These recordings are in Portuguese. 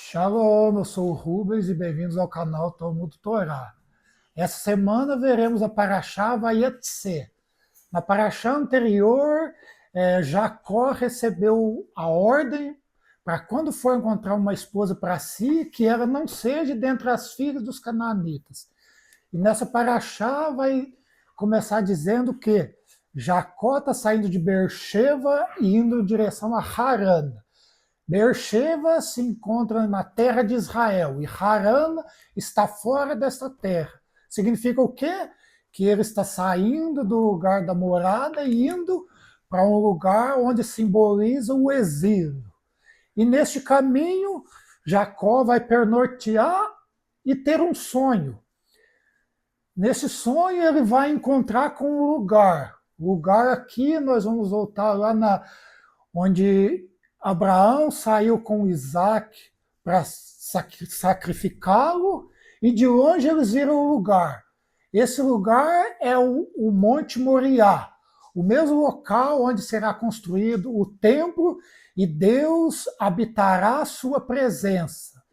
Shalom, eu sou o Rubens e bem-vindos ao canal Talmud Torá. Essa semana veremos a Parashá Vayetze. Na Parashá anterior, Jacó recebeu a ordem para quando for encontrar uma esposa para si, que ela não seja dentre as filhas dos canaanitas. E nessa Parashá vai começar dizendo que Jacó está saindo de Beersheba e indo em direção a Haran. Beersheba se encontra na terra de Israel e Haran está fora desta terra. Significa o quê? Que ele está saindo do lugar da morada e indo para um lugar onde simboliza o exílio. E neste caminho, Jacó vai pernortear e ter um sonho. Nesse sonho, ele vai encontrar com um lugar. O lugar aqui, nós vamos voltar lá onde Abraão saiu com Isaac para sacrificá-lo, e de longe eles viram o lugar. Esse lugar é o Monte Moriá, o mesmo local onde será construído o templo e Deus habitará a sua presença.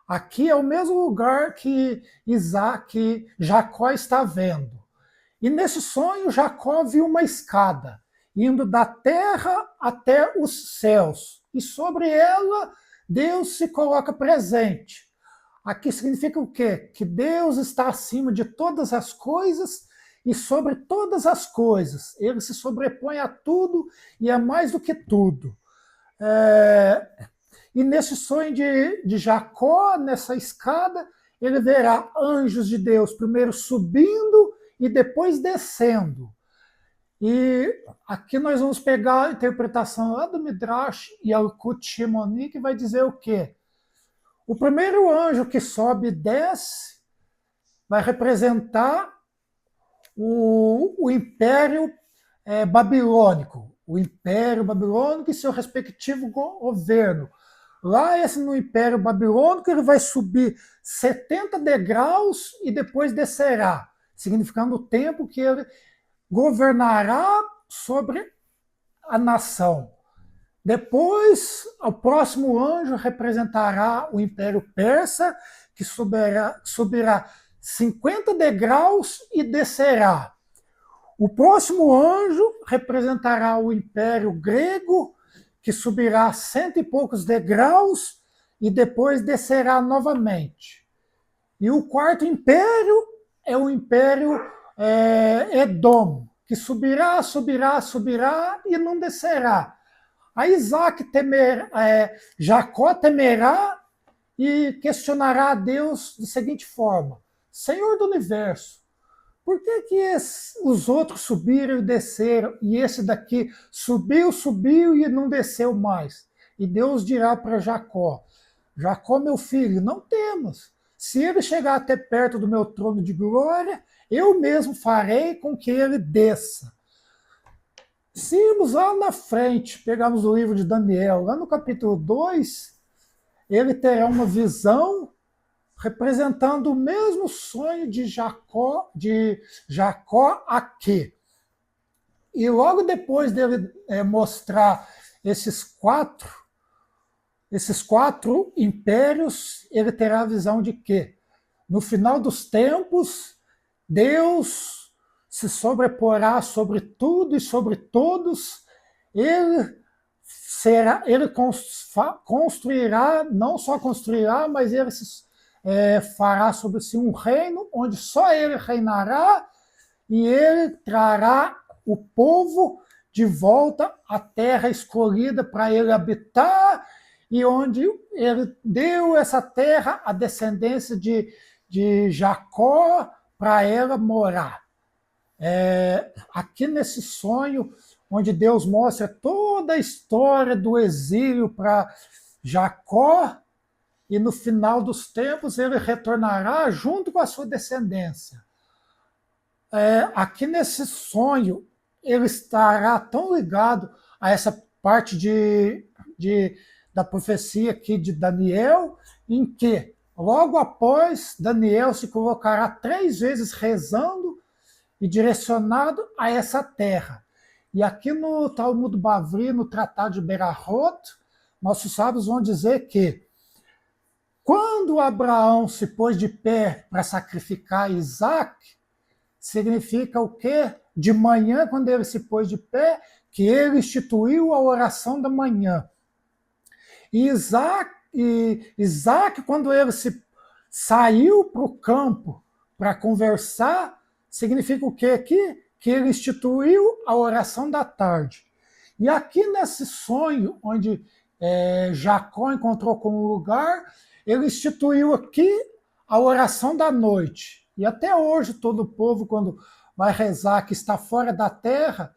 Aqui é o mesmo lugar que Jacó está vendo. E nesse sonho, Jacó viu uma escada indo da terra até os céus. E sobre ela, Deus se coloca presente. Aqui significa o quê? Que Deus está acima de todas as coisas e sobre todas as coisas. Ele se sobrepõe a tudo e é mais do que tudo. E nesse sonho de Jacó, nessa escada, ele verá anjos de Deus, primeiro subindo e depois descendo. E aqui nós vamos pegar a interpretação lá do Midrash Yalkut Shimoni, que vai dizer o quê? O primeiro anjo que sobe e desce vai representar o Império Babilônico. O Império Babilônico e seu respectivo governo. Lá no Império Babilônico ele vai subir 70 degraus e depois descerá, significando o tempo que ele governará sobre a nação. Depois, o próximo anjo representará o Império Persa, que subirá 50 degraus e descerá. O próximo anjo representará o Império Grego, que subirá 100 e poucos degraus e depois descerá novamente. E o quarto império é o Império Edom, que subirá e não descerá. Aí Jacó temerá e questionará a Deus da seguinte forma: Senhor do universo, por que os outros subiram e desceram e esse daqui subiu e não desceu mais? E Deus dirá para Jacó: Jacó, meu filho, não temas. Se ele chegar até perto do meu trono de glória, eu mesmo farei com que ele desça. Se irmos lá na frente, pegarmos o livro de Daniel, lá no capítulo 2, ele terá uma visão representando o mesmo sonho de Jacó aqui. E logo depois dele mostrar esses quatro impérios, ele terá a visão de que, no final dos tempos, Deus se sobreporá sobre tudo e sobre todos. Ele construirá, não só construirá, mas ele fará sobre si um reino onde só ele reinará e ele trará o povo de volta à terra escolhida para ele habitar e onde ele deu essa terra à descendência de Jacó para ela morar. Aqui nesse sonho, onde Deus mostra toda a história do exílio para Jacó, e no final dos tempos ele retornará junto com a sua descendência. Aqui nesse sonho, ele estará tão ligado a essa parte da profecia aqui de Daniel, em que, logo após, Daniel se colocará 3 vezes rezando e direcionado a essa terra. E aqui no Talmud Bavli, no Tratado de Berahot, nossos sábios vão dizer que Quando Abraão se pôs de pé para sacrificar Isaac, significa o quê? De manhã, quando ele se pôs de pé, que ele instituiu a oração da manhã. E Isaac, quando ele saiu para o campo para conversar, significa o quê aqui? Que ele instituiu a oração da tarde. E aqui nesse sonho, onde Jacó encontrou como lugar, ele instituiu aqui a oração da noite. E até hoje todo o povo, quando vai rezar que está fora da terra,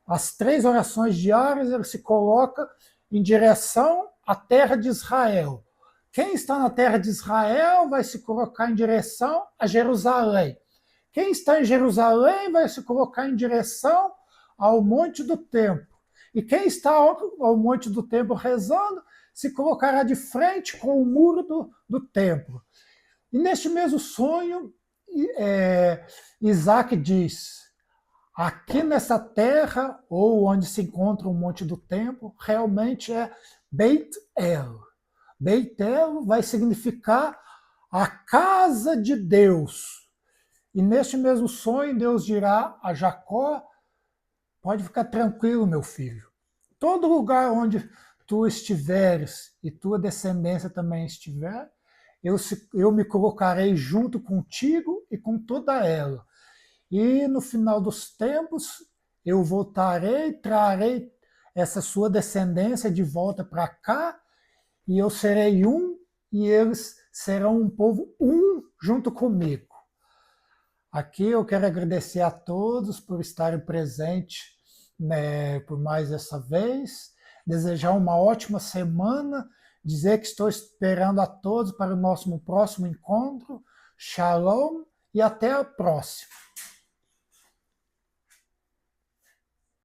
as 3 orações diárias, ele se coloca em direção à terra de Israel. Quem está na terra de Israel vai se colocar em direção a Jerusalém. Quem está em Jerusalém vai se colocar em direção ao Monte do Templo. E quem está ao Monte do Templo rezando se colocará de frente com o muro do templo. E neste mesmo sonho, Isaac diz: aqui nessa terra, ou onde se encontra o Monte do Templo, realmente é Beit El. Beit El vai significar a casa de Deus. E neste mesmo sonho, Deus dirá a Jacó: pode ficar tranquilo, meu filho. Todo lugar onde tu estiveres e tua descendência também estiver, eu me colocarei junto contigo e com toda ela. E no final dos tempos, eu voltarei, trarei essa sua descendência de volta para cá, e eu serei um, e eles serão um povo um junto comigo. Aqui eu quero agradecer a todos por estarem presentes, né, por mais essa vez, desejar uma ótima semana, dizer que estou esperando a todos para o nosso próximo encontro. Shalom e até a próxima.